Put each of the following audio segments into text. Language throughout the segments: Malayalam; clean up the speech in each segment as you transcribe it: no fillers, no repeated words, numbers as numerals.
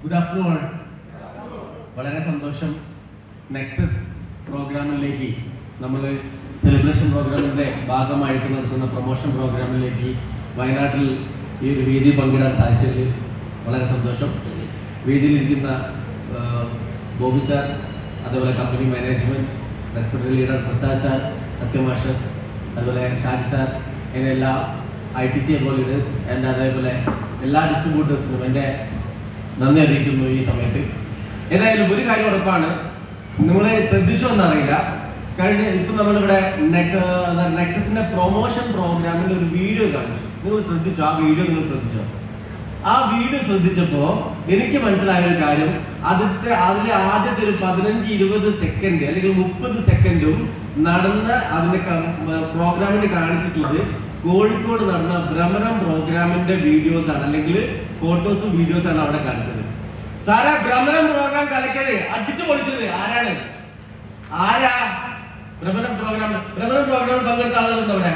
Good afternoon. വളരെ സന്തോഷം. നെക്സസ് പ്രോഗ്രാമിലേക്ക് നമ്മൾ സെലിബ്രേഷൻ പ്രോഗ്രാമിൻ്റെ ഭാഗമായിട്ട് നടത്തുന്ന പ്രൊമോഷൻ പ്രോഗ്രാമിലേക്ക് വയനാട്ടിൽ ഈ ഒരു വേദി പങ്കിടാൻ സാധിച്ചതിൽ വളരെ സന്തോഷം. വേദിയിലിരിക്കുന്ന ബോബി സാർ, അതുപോലെ company management, respected leader Prasad sir, സത്യമാഷ്, അതുപോലെ ഷാജി സാർ, അങ്ങനെ എല്ലാ ITC ലീഡേഴ്സ് ആൻഡ് അതേപോലെ എല്ലാ ഡിസ്ട്രിബ്യൂട്ടേഴ്സിനും എൻ്റെ നന്ദി അറിയിക്കുന്നു ഈ സമയത്ത്. ഏതായാലും ഒരു കാര്യം ഉറപ്പാണ്, നിങ്ങൾ ശ്രദ്ധിച്ചോ എന്നറിയില്ല, ഇപ്പം നമ്മളിവിടെ നെക്സസിന്റെ പ്രൊമോഷൻ പ്രോഗ്രാമിൽ ഒരു വീഡിയോ കാണിച്ചു. നിങ്ങൾ ശ്രദ്ധിച്ചോ? ആ വീഡിയോ നിങ്ങൾ ശ്രദ്ധിച്ചോ? ആ വീഡിയോ ശ്രദ്ധിച്ചപ്പോൾ എനിക്ക് മനസ്സിലായ ഒരു കാര്യം, അതിലെ ആദ്യത്തെ ഒരു 15-20 സെക്കൻഡ് അല്ലെങ്കിൽ 30 സെക്കൻഡും നടന്ന അതിന്റെ പ്രോഗ്രാമിന് കാണിച്ചിട്ടുള്ളത് കോഴിക്കോട് നടന്ന ഭ്രമരം പ്രോഗ്രാമിന്റെ വീഡിയോസ് ആണ്, അല്ലെങ്കിൽ ഫോട്ടോസും വീഡിയോസ് ആണ് അവിടെ കാണിച്ചത്. സാറാ, ഭ്രമരം പ്രോഗ്രാം കലക്കത്, അടിച്ചു പൊളിച്ചത് ആരാണ്? ഭ്രമരം പ്രോഗ്രാമിൽ പങ്കെടുത്ത ആളുകളുണ്ട് അവിടെ?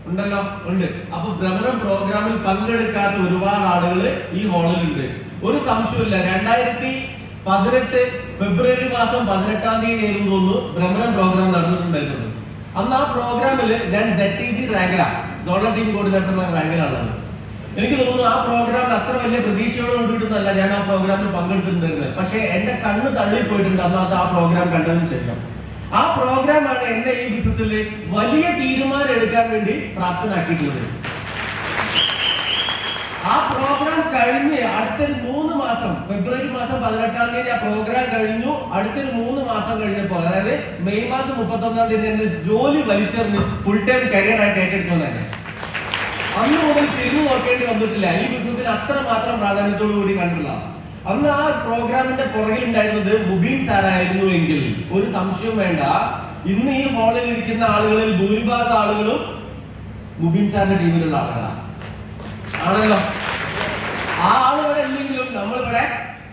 ഉണ്ടല്ലോ, ഉണ്ട്. അപ്പൊ ഭ്രമരം പ്രോഗ്രാമിൽ പങ്കെടുക്കാത്ത ഒരുപാട് ആളുകൾ ഈ ഹാളിലുണ്ട്. ഒരു സംശയമില്ല, 2018 ഫെബ്രുവരി മാസം 18-ാം തീയതി ആയിരുന്നു തോന്നുന്നു ഭ്രമരം പ്രോഗ്രാം നടന്നിട്ടുണ്ടായിരുന്നത്. അന്ന് ആ പ്രോഗ്രാമിൽ ഞാൻ ZTC റാങ്കിലാണ്, സോളർ ടീം കോർഡിനേറ്റർ റാങ്കിലാണുള്ളത്. എനിക്ക് തോന്നുന്നു ആ പ്രോഗ്രാമിൽ അത്ര വലിയ പ്രതീക്ഷയോട് കൂടിയിട്ടൊന്നല്ല ഞാൻ ആ പ്രോഗ്രാമിൽ പങ്കെടുത്തിട്ടുണ്ടായിരുന്നത്. പക്ഷെ എന്റെ കണ്ണ് തള്ളിപ്പോയിട്ടുണ്ട് അന്നത്തെ ആ പ്രോഗ്രാം കണ്ടതിന് ശേഷം. ആ പ്രോഗ്രാമാണ് എന്നെ ഈ ബിസിനസ്സിൽ വലിയ തീരുമാനം എടുക്കാൻ വേണ്ടി പ്രാപ്തനാക്കിയിട്ടുള്ളത്. ആ പ്രോഗ്രാം കഴിഞ്ഞ് അടുത്തൊരു 3 മാസം, ഫെബ്രുവരി മാസം 18-ാം തീയതി ആ പ്രോഗ്രാം കഴിഞ്ഞു. അടുത്തൊരു 3 മാസം കഴിഞ്ഞപ്പോൾ, അതായത് മെയ് മാസം 31-ാം തീയതി എന്റെ ജോലി വലിച്ചെറിഞ്ഞ് ഫുൾ ടൈം കരിയർ ആയിട്ട് ഏറ്റെടുക്കുന്നതന്നെ. അന്ന് മുതൽ തിരിഞ്ഞു നോക്കേണ്ടി വന്നിട്ടില്ല. ഈ ബിസിനസ്സിൽ അത്രമാത്രം പ്രാധാന്യത്തോടു കൂടി കണ്ടില്ല. അന്ന് ആ പ്രോഗ്രാമിന്റെ പുറകിലുണ്ടായിരുന്നത് മുബീൻ സാറായിരുന്നു എങ്കിൽ ഒരു സംശയവും വേണ്ട, ഇന്ന് ഈ ഹാളിൽ ഇരിക്കുന്ന ആളുകളിൽ ഭൂരിഭാഗം ആളുകളും മുബീൻ സാറിന്റെ ടീമിലുള്ള ആളുകളാണ്, ആണല്ലോ. ആ ആളുകളെ അല്ലെങ്കിലും നമ്മളിവിടെ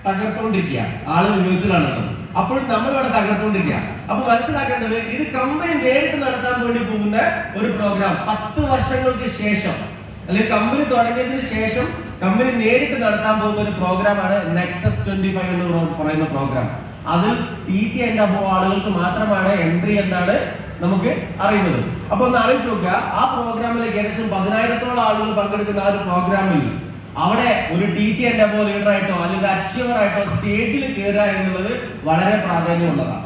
തകർത്തുകൊണ്ടിരിക്കുക. ആള് ന്യൂസിലാണല്ലോ, അപ്പോഴും നമ്മളിവിടെ തകർത്തുകൊണ്ടിരിക്കുക. അപ്പൊ മനസ്സിലാക്കേണ്ടത്, ഇത് കമ്പനി നേരിട്ട് നടത്താൻ വേണ്ടി പോകുന്ന ഒരു പ്രോഗ്രാം 10 വർഷങ്ങൾക്ക് ശേഷം, അല്ലെങ്കിൽ കമ്പനി തുടങ്ങിയതിന് ശേഷം കമ്പനി നേരിട്ട് നടത്താൻ പോകുന്ന ഒരു പ്രോഗ്രാമാണ് നെക്സസ് 25 എന്ന് പറയുന്ന പ്രോഗ്രാം. അതിൽ TC ആൻഡ് അബോവ് ആളുകൾക്ക് മാത്രമാണ് എൻട്രി എന്നാണ് നമുക്ക് അറിയുന്നത്. അപ്പൊ ഒന്ന് ആലോചിച്ച് നോക്കുക, ആ പ്രോഗ്രാമിൽ ഏകദേശം 10,000-ഓളം ആളുകൾ പങ്കെടുക്കുന്ന ആ ഒരു പ്രോഗ്രാമിൽ അവിടെ ഒരു TC ആൻഡ് അബോവ് ലീഡർ ആയിട്ടോ അല്ലെങ്കിൽ അച്ചീവർ ആയിട്ടോ സ്റ്റേജിൽ കയറുക എന്നുള്ളത് വളരെ പ്രാധാന്യമുള്ളതാണ്.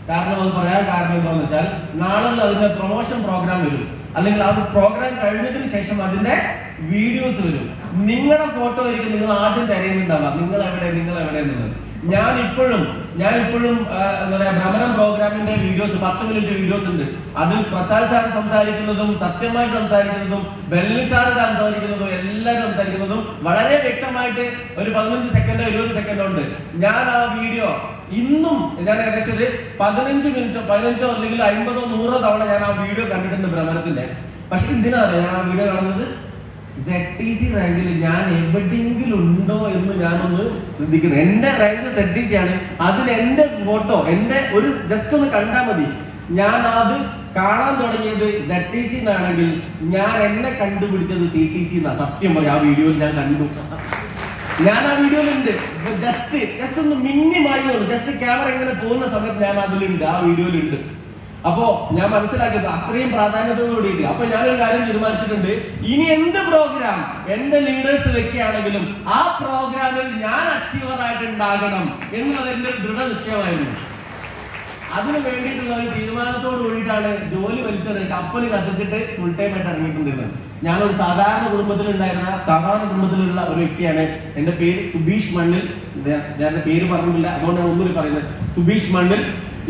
കാരണം അത് പറയാൻ കാരണം എന്താണെന്ന് വെച്ചാൽ, നാളെ അതിന്റെ പ്രൊമോഷൻ പ്രോഗ്രാം വരും, അല്ലെങ്കിൽ ആ പ്രോഗ്രാം കഴിഞ്ഞതിന് ശേഷം അതിന്റെ വീഡിയോസ് വരും. നിങ്ങളുടെ ഫോട്ടോ ആയിരിക്കും നിങ്ങൾ ആദ്യം തിരയുന്നുണ്ടാവുക, നിങ്ങൾ എവിടെ എന്നുള്ളത്. ഞാൻ ഇപ്പോഴും എന്താ പറയാ, ഭ്രമരം പ്രോഗ്രാമിന്റെ വീഡിയോസ് 10 മിനിറ്റ് വീഡിയോസ് ഉണ്ട്. അതിൽ പ്രസാദ് സാർ സംസാരിക്കുന്നതും സത്യമായി സംസാരിക്കുന്നതും ബെല്ലി സാർ സംസാരിക്കുന്നതും എല്ലാവരും സംസാരിക്കുന്നതും വളരെ വ്യക്തമായിട്ട് ഒരു 15 സെക്കൻഡോ 20 സെക്കൻഡോ ഉണ്ട്. ഞാൻ ആ വീഡിയോ ഇന്നും ഞാൻ ഏകദേശം 15 മിനിറ്റ് 15 അല്ലെങ്കിൽ 50 100 തവണ ഞാൻ ആ വീഡിയോ കണ്ടിട്ടുണ്ട് ഭ്രമരത്തിന്റെ. പക്ഷെ എന്തിനാണ് ഞാൻ ആ വീഡിയോ കാണുന്നത്? ZTC റാങ്കിൽ ഞാൻ എവിടെയെങ്കിലും ഉണ്ടോ എന്ന് ഞാനൊന്ന് ശ്രദ്ധിക്കുന്നത്. എന്റെ റാങ്ക് ZTC ആണ്, അതിൽ എന്റെ ഫോട്ടോ എന്റെ ഒരു ജസ്റ്റ് ഒന്ന് കണ്ടാൽ മതി. ഞാൻ അത് കാണാൻ തുടങ്ങിയത് ZTC എന്നാണെങ്കിൽ ഞാൻ എന്നെ കണ്ടുപിടിച്ചത് CTC എന്നാ. സത്യം പറയാം, ആ വീഡിയോയിൽ ഞാൻ കണ്ടു. ഞാൻ ആ വീഡിയോയിലുണ്ട്. ജസ്റ്റ് ഒന്ന് മിന്നിമായി, ജസ്റ്റ് ക്യാമറ ഇങ്ങനെ പോകുന്ന സമയത്ത് ഞാൻ അതിലുണ്ട്, ആ വീഡിയോയിലുണ്ട്. അപ്പോ ഞാൻ മനസ്സിലാക്കിയത് അത്രയും പ്രാധാന്യത്തോടു കൂടിയിട്ട്. അപ്പൊ ഞാനൊരു കാര്യം തീരുമാനിച്ചിട്ടുണ്ട്, ഇനി എന്ത് പ്രോഗ്രാം എന്റെ ലീഡേഴ്സ് വെക്കുകയാണെങ്കിലും ആ പ്രോഗ്രാമിൽ ഞാൻ അച്ചീവർ ആയിട്ട് ഉണ്ടാകണം എന്നുള്ളത് എന്റെ ദൃഢനിശ്ചയമായിരുന്നു. അതിനു വേണ്ടിയിട്ടുള്ള ഒരു തീരുമാനത്തോട് കൂടിയിട്ടാണ് ജോലി വലിച്ചത് കപ്പൽ കത്തിച്ചിട്ട് ഫുൾ ടൈം ആയിട്ട് ഇറങ്ങിയിട്ടുണ്ടായിരുന്നത്. ഞാനൊരു സാധാരണ കുടുംബത്തിലുള്ള ഒരു വ്യക്തിയാണ്. എന്റെ പേര് സുബീഷ് മണ്ണിൽ. ഞാൻ എന്റെ പേര് പറഞ്ഞില്ല, അതുകൊണ്ടാണ് ഒന്നുകൂടി പറയുന്നത്. സുബീഷ് മണ്ണിൽ.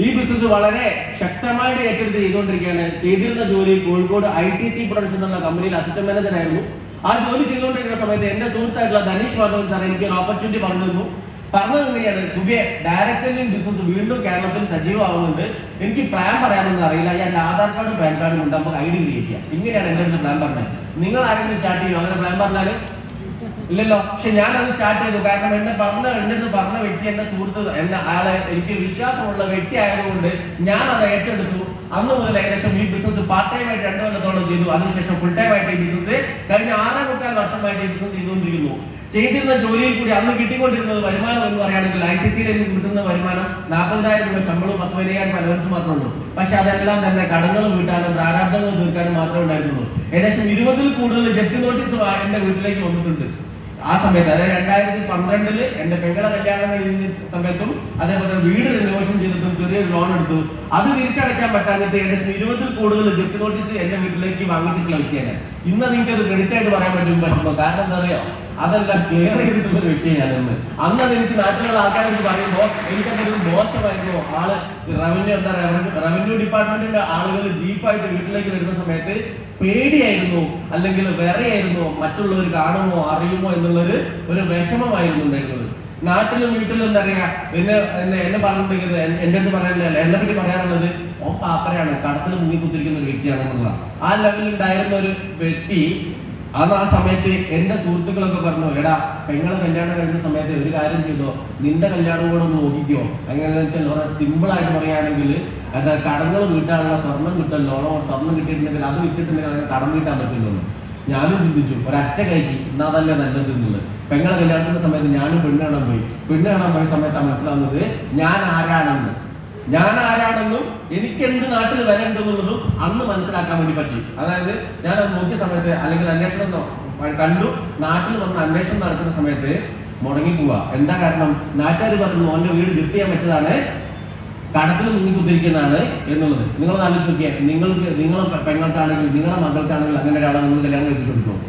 ഈ ബിസിനസ് വളരെ ശക്തമായിട്ട് ഏറ്റെടുത്ത് ചെയ്തുകൊണ്ടിരിക്കുകയാണ്. ചെയ്തിരുന്ന ജോലി കോഴിക്കോട് ICC പ്രൊഡക്ഷൻ എന്നുള്ള കമ്പനിയിൽ അസിസ്റ്റന്റ് മാനേജർ ആയിരുന്നു. ആ ജോലി ചെയ്തുകൊണ്ടിരിക്കുന്ന സമയത്ത് എന്റെ സുഹൃത്തായിട്ടുള്ള ധനീഷ് മാധവൻ സാർ എനിക്ക് ഒരു ഓപ്പർച്യൂണിറ്റി പറഞ്ഞത് ഇങ്ങനെയാണ്, സുബിയെ, ഡയറക്ട് സെല്ലിംഗ് ബിസിനസ് വീണ്ടും കേരളത്തിൽ സജീവമാവുന്നുണ്ട്, എനിക്ക് പ്ലാൻ പറയാമെന്ന് അറിയില്ല, എന്റെ ആധാർ കാർഡും പാൻ കാർഡും കൊണ്ട് നമുക്ക് ID ക്രിയേറ്റ് ചെയ്യാം. ഇങ്ങനെയാണ് എന്റെ അടുത്ത് പ്ലാൻ പറഞ്ഞത്. നിങ്ങൾ ആരെങ്കിലും സ്റ്റാർട്ട് ചെയ്യും അങ്ങനെ പ്ലാൻ പറഞ്ഞാല്? ഇല്ലല്ലോ. പക്ഷെ ഞാൻ അത് സ്റ്റാർട്ട് ചെയ്തു. കാരണം എന്റെ അടുത്ത് പറഞ്ഞ വ്യക്തി, എന്റെ സുഹൃത്ത്, അയാളെ എനിക്ക് വിശ്വാസമുള്ള വ്യക്തി ആയതുകൊണ്ട് ഞാൻ അത് ഏറ്റെടുത്തു. അന്ന് മുതൽ ഏകദേശം ഈ ബിസിനസ് പാർട്ട് ടൈം ആയിട്ട് 2 കൊല്ലത്തോളം ചെയ്തു. അതിനുശേഷം ഫുൾ ടൈം ആയിട്ട് ഈ ബിസിനസ് കഴിഞ്ഞ 6.25 വർഷമായിട്ട് ഈ ബിസിനസ് ചെയ്തുകൊണ്ടിരിക്കുന്നു. ചെയ്തിരുന്ന ജോലിയിൽ കൂടി അന്ന് കിട്ടിക്കൊണ്ടിരുന്നത് വരുമാനം എന്ന് പറയുകയാണെങ്കിൽ ICCയിൽ എനിക്ക് കിട്ടുന്ന വരുമാനം 40,000 രൂപ ശമ്പളവും 15,000 അലവൻസ് മാത്രമേ ഉള്ളൂ. പക്ഷെ അതെല്ലാം തന്നെ കടങ്ങൾ വീട്ടാനും പ്രാരാബ്ദങ്ങൾ തീർക്കാനും മാത്രമേ ഉണ്ടായിരുന്നുള്ളൂ. ഏകദേശം 20-ൽ കൂടുതൽ ജപ്തി നോട്ടീസ് എന്റെ വീട്ടിലേക്ക് വന്നിട്ടുണ്ട്. ആ സമയത്ത്, അതായത് 2012 എന്റെ പെങ്ങളെ കല്യാണം കഴിഞ്ഞ സമയത്തും അതേപോലെ വീട് റിനോവേഷൻ ചെയ്തിട്ടും ചെറിയൊരു ലോൺ എടുത്തു. അത് തിരിച്ചടയ്ക്കാൻ പറ്റാഞ്ഞിട്ട് ഏകദേശം 20-ൽ കൂടുതൽ ജപ്തി നോട്ടീസ് എന്റെ വീട്ടിലേക്ക് വാങ്ങിച്ചിട്ടുള്ള വ്യക്തിയാണ്. ഇന്ന് നിങ്ങൾക്ക് അത് ക്രെഡിറ്റ് ആയിട്ട് പറയാൻ പറ്റുമോ? കാരണം എന്താ അറിയോ, അതെല്ലാം ക്ലിയർ ചെയ്തിട്ടുള്ള ഒരു വ്യക്തിയാണ് ഞാനെന്ന്. അന്നത് എനിക്ക് നാട്ടിലുള്ള ആൾക്കാരെടുത്ത് പറയുമ്പോൾ എനിക്കതൊരു മോശമായിരുന്നു. ആള് റവന്യൂ ഡിപ്പാർട്ട്മെന്റിന്റെ ആളുകൾ ജീപ്പായിട്ട് വീട്ടിലേക്ക് വരുന്ന സമയത്ത് പേടിയായിരുന്നു, അല്ലെങ്കിൽ വിറയായിരുന്നു, മറ്റുള്ളവർ കാണുമോ അറിയുമോ എന്നുള്ളൊരു വിഷമമായിരുന്നു ഉണ്ടായിരുന്നത്. നാട്ടിലും വീട്ടിലും എന്താ പറയാ, എന്നെ പറഞ്ഞിട്ടുണ്ടെങ്കിൽ എന്റെ അടുത്ത് പറയാനില്ല, എന്നെ പറ്റി പറയാറുള്ളത് ഓ പാപ്പരയാണ്, കടത്തിൽ മുങ്ങിക്കുത്തിരിക്കുന്ന ഒരു വ്യക്തിയാണെന്നുള്ള ആ ലെവലിൽ ഉണ്ടായിരുന്ന ഒരു വ്യക്തി. ആ സമയത്ത് എന്റെ സുഹൃത്തുക്കളൊക്കെ പറഞ്ഞു, എടാ പെങ്ങളെ കല്യാണം കഴിഞ്ഞ സമയത്ത് ഒരു കാര്യം ചെയ്തോ, നിന്റെ കല്യാണം കൂടെ ഒന്ന് നോക്കിക്കോ. എങ്ങനെയാണെന്ന് വെച്ചാൽ സിമ്പിൾ ആയിട്ട് പറയുകയാണെങ്കിൽ എന്താ, കടങ്ങൾ വീട്ടാനുള്ള സ്വർണം കിട്ടല്ലോ, സ്വർണം കിട്ടിയിട്ടുണ്ടെങ്കിൽ അത് വിറ്റിട്ടുണ്ടെങ്കിൽ അങ്ങനെ കടം വീട്ടാൻ പറ്റില്ലല്ലോ. ഞാനും ചിന്തിച്ചു, ഒരൊറ്റ കൈക്ക് എന്നാ തന്നെ നല്ലത് എന്നുള്ളത്. പെങ്ങളെ കല്യാണത്തിന്റെ സമയത്ത് ഞാനും പെണ്ണ് കാണാൻ പോയ സമയത്താണ് മനസ്സിലാവുന്നത് ഞാൻ ആരാണെന്നും എനിക്ക് എന്ത് നാട്ടിൽ വരേണ്ടെന്നുള്ളതും അന്ന് മനസ്സിലാക്കാൻ വേണ്ടി പറ്റി. അതായത് ഞാൻ അത് നോക്കിയ സമയത്ത്, അല്ലെങ്കിൽ അന്വേഷണം കണ്ടു, നാട്ടിൽ വന്ന് അന്വേഷണം നടക്കുന്ന സമയത്ത് മുടങ്ങിപ്പോവാ. എന്താ കാരണം, നാട്ടുകാർ പറഞ്ഞു ഓന്റെ വീട് ജപ്തി ചെയ്യാൻ വെച്ചതാണ്, കടത്തിൽ മുങ്ങിക്കുത്തിരിക്കുന്നതാണ് എന്നുള്ളത്. നിങ്ങൾ ആലോചിച്ച് നോക്കിയാൽ, നിങ്ങളെ പെങ്ങൾക്കാണെങ്കിൽ നിങ്ങളുടെ മകൾക്കാണെങ്കിൽ അങ്ങനെ ഒരാളെ നിങ്ങൾ കല്യാണം കഴിപ്പിച്ചു കൊടുക്കുമോ?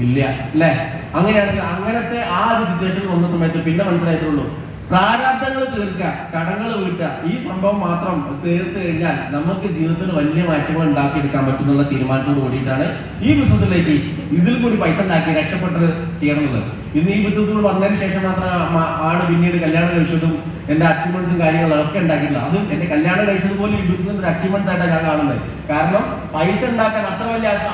ഇല്ല അല്ലേ? അങ്ങനെയാണെങ്കിൽ അങ്ങനത്തെ ആ ഒരു സിറ്റുവേഷൻ വന്ന സമയത്ത് പിന്നെ മനസ്സിലായിട്ടുള്ളൂ, പ്രാരാബ്ദങ്ങൾ തീർക്കുക, കടങ്ങൾ വീട്ടുക, ഈ സംഭവം മാത്രം തീർത്ത് കഴിഞ്ഞാൽ നമുക്ക് ജീവിതത്തിൽ വലിയ മാറ്റങ്ങൾ ഉണ്ടാക്കിയെടുക്കാൻ പറ്റുന്നുള്ള തീരുമാനത്തോട് കൂടിയിട്ടാണ് ഈ ബിസിനസ്സിലേക്ക് ഇതിൽ കൂടി പൈസ ഉണ്ടാക്കി രക്ഷപ്പെട്ടത് ചെയ്യണമെന്നുള്ളത്. ഇന്ന് ഈ ബിസിനസ് കൂടി വന്നതിന് ശേഷം മാത്രമാണ് പിന്നീട് കല്യാണം കഴിച്ചതും എന്റെ അച്ചീവ്മെന്റ്സും കാര്യങ്ങളൊക്കെ ഉണ്ടാക്കിയില്ല. അതും എന്റെ കല്യാണം കഴിച്ചത് പോലും ഈ ബിസിനസിന്റെ ഒരു അച്ചീവ്മെന്റ്സ് ആയിട്ടാണ് ഞാൻ കാണുന്നത്. കാരണം പൈസ ഉണ്ടാക്കാൻ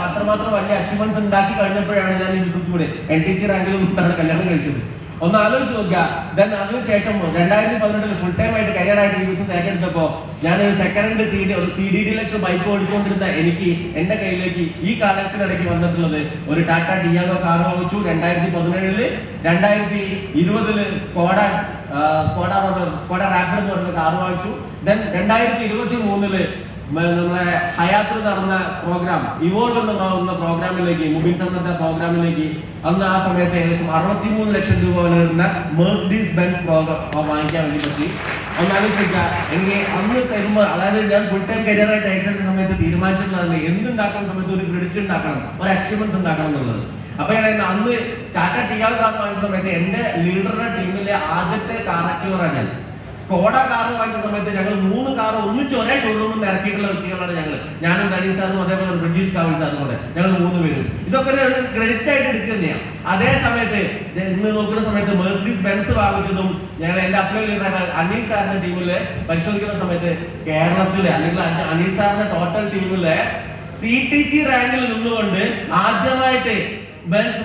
അത്രമാത്രം വലിയ അച്ചീവ്മെന്റ്സ് ഉണ്ടാക്കി കഴിഞ്ഞപ്പോഴാണ് ഞാൻ ഈ ബിസിനസ് കൂടി NTC റാങ്കിൽ നിന്നിട്ടാണ് കല്യാണം കഴിച്ചത്. ഒന്ന് ആലോചിച്ച് നോക്കുക. ദെൻ അതിനുശേഷം 2018 ഫുൾ ടൈം ആയിട്ട് കരിയറായിട്ട് ഈ ബിസിനസ് ഏറ്റെടുത്തപ്പോ ഞാനൊരു സെക്കൻഡ് CD ഡീലക്സ് ബൈക്ക് ഓടിച്ചുകൊണ്ടിരുന്ന എനിക്ക് എന്റെ കയ്യിലേക്ക് ഈ കാലത്തിനിടയ്ക്ക് വന്നിട്ടുള്ളത് ഒരു ടാറ്റ ടിയാഗോ കാർ വാങ്ങിച്ചു. 2017 2020 സ്കോഡ റാപ്പിഡ് എന്ന് പറഞ്ഞ കാർ വാങ്ങിച്ചു. ദെൻ 2023 നമ്മളെ ഹയാത്തിൽ നടന്ന പ്രോഗ്രാം ഇവോൾവ് എന്ന പ്രോഗ്രാമിലേക്ക്, മുബിൻ സംഘത്തെ പ്രോഗ്രാമിലേക്ക് അന്ന് ആ സമയത്ത് ഏകദേശം 63 ലക്ഷം രൂപ വരുന്ന മെഴ്സിഡീസ് ബെൻസ് വാങ്ങിക്കാൻ വേണ്ടി പറ്റി. ഒന്നാലോചിക്കുക, എനിക്ക് അന്ന് തരുമ്പോൾ, അതായത് ഞാൻ ഫുൾ ടൈം കരിയറായിട്ട് ഏറ്റെടുത്ത സമയത്ത് തീരുമാനിച്ചിട്ടുള്ളതാണ് എന്തുണ്ടാക്കുന്ന സമയത്ത് ഒരു ക്രെഡിറ്റ് ഉണ്ടാക്കണം, ഒരു അച്ചീവ്മെന്റ്സ് ഉണ്ടാക്കണം എന്നുള്ളത്. അപ്പൊ ഞാൻ അന്ന് ടാറ്റ ടിയാഗോ കാർ വാങ്ങിച്ച സമയത്ത് എന്റെ ലീഡറുടെ ടീമിലെ ആദ്യത്തെ കാർ അച്ചീവറാണ് ഞാൻ. സ്കോഡ കാർ വാങ്ങിച്ച സമയത്ത് ഞങ്ങൾ 3 കാർ ഒന്നിച്ച് ഒരേ ഷോറൂമിൽ ഇറക്കിയിട്ടുള്ള വ്യക്തികളാണ് ഞാനും ദരീ സാറും അതേപോലെ പ്രജീഷ് കാവൽ സാറും കൂടെ ഞങ്ങൾ 3 പേരും. ഇതൊക്കെ ഒരു ക്രെഡിറ്റ് ആയിട്ട് എടുക്കുന്നതാണ്. അതേ സമയത്ത് ഇന്ന് നോക്കുന്ന സമയത്ത് മെഴ്സിഡീസ് ബെൻസ് വാങ്ങിച്ചതും ഞങ്ങൾ എന്റെ അപ്ലൈ അനീൽ സാറിന്റെ ടീമില് പരിശോധിക്കുന്ന സമയത്ത് കേരളത്തിലെ, അല്ലെങ്കിൽ അനീൽ സാറിന്റെ ടോട്ടൽ ടീമിലെ CTC റാങ്കിൽ നിന്നുകൊണ്ട് ആദ്യമായിട്ട്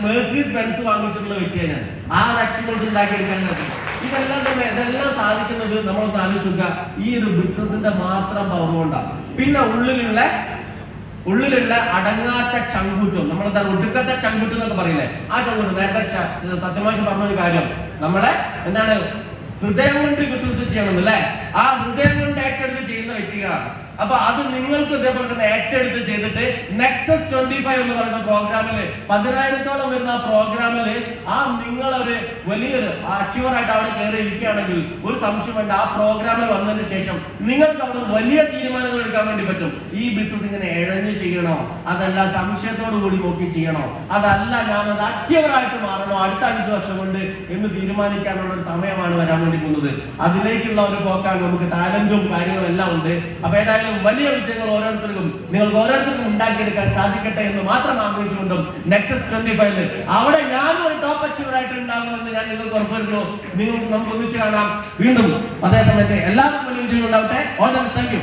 മെഴ്സിഡീസ് ബെൻസ് വാങ്ങിച്ചിട്ടുള്ള വ്യക്തിയാണ് ഞാൻ. ആ അച്ചീവ്മെന്റ് ഉണ്ടാക്കിയെടുക്കാൻ പറ്റും. ഇതെല്ലാം സാധിക്കുന്നത് നമ്മളൊന്ന് ആലോചിക്കുക, ഈ ഒരു ബിസിനസിന്റെ മാത്രം പവർ കൊണ്ടാണ്. പിന്നെ ഉള്ളിലുള്ള അടങ്ങാത്ത ചങ്കൂറ്റം, നമ്മളെന്താ ഒടുക്കത്തെ ചങ്കൂറ്റം എന്നൊക്കെ പറയില്ലേ, ആ ചങ്കൂറ്റം. നേരത്തെ സത്യമാശം പറഞ്ഞൊരു കാര്യം, നമ്മളെ എന്താണ് ഹൃദയം കൊണ്ട് ബിസിനസ് ചെയ്യണമെന്നല്ലേ, ആ ഹൃദയം കൊണ്ട് ഏറ്റെടുത്ത് ചെയ്യുന്ന വ്യക്തികളാണ്. അപ്പൊ അത് നിങ്ങൾക്ക് ഇതേപോലെ തന്നെ ഏറ്റെടുത്ത് ചെയ്തിട്ട് നെക്സസ് 25 എന്ന് പറയുന്ന പ്രോഗ്രാമില് 10,000-ഓളം വരുന്ന ആ പ്രോഗ്രാമില് നിങ്ങളൊരു വലിയൊരു അച്ചീവർ ആയിട്ട് അവിടെ കയറി ഇരിക്കുകയാണെങ്കിൽ ഒരു സംശയം വേണ്ട, ആ പ്രോഗ്രാമിൽ വന്നതിന് ശേഷം നിങ്ങൾക്ക് അവിടെ വലിയ തീരുമാനങ്ങൾ എടുക്കാൻ വേണ്ടി പറ്റും. ഈ ബിസിനസ് ഇങ്ങനെ ഇഴഞ്ഞു ചെയ്യണോ, അതല്ല സംശയത്തോടു കൂടി നോക്കി ചെയ്യണോ, അതല്ല ഞാനൊരു അച്ചീവർ ആയിട്ട് മാറണോ അടുത്ത 5 വർഷം കൊണ്ട് എന്ന് തീരുമാനിക്കാനുള്ള ഒരു സമയമാണ് വരാൻ വേണ്ടി പോകുന്നത്. അതിലേക്കുള്ള ഒരു പോക്കാണ്. നമുക്ക് ടാലന്റും കാര്യങ്ങളും എല്ലാം ഉണ്ട്. അപ്പൊ ഏതായാലും വലിയ വിജയങ്ങൾ നിങ്ങൾക്ക് ഓരോരുത്തർക്കും ഉണ്ടാക്കിയെടുക്കാൻ സാധിക്കട്ടെ എന്ന് മാത്രം ആഗ്രഹിച്ചുകൊണ്ടും നെക്സസ് 25 അവിടെ ഞാനും ഒരു ടോപ്പ് അച്ചീവർ ആയിട്ട് ഉണ്ടാകുമെന്ന് ഞാൻ നിങ്ങൾക്ക് ഉറപ്പുവരുന്നു. നമുക്ക് ഒന്നിച്ച് കാണാം വീണ്ടും. അതേ സമയത്ത് എല്ലാവർക്കും വലിയ വിജയങ്ങൾ ഉണ്ടാവട്ടെ. All the best. Thank you.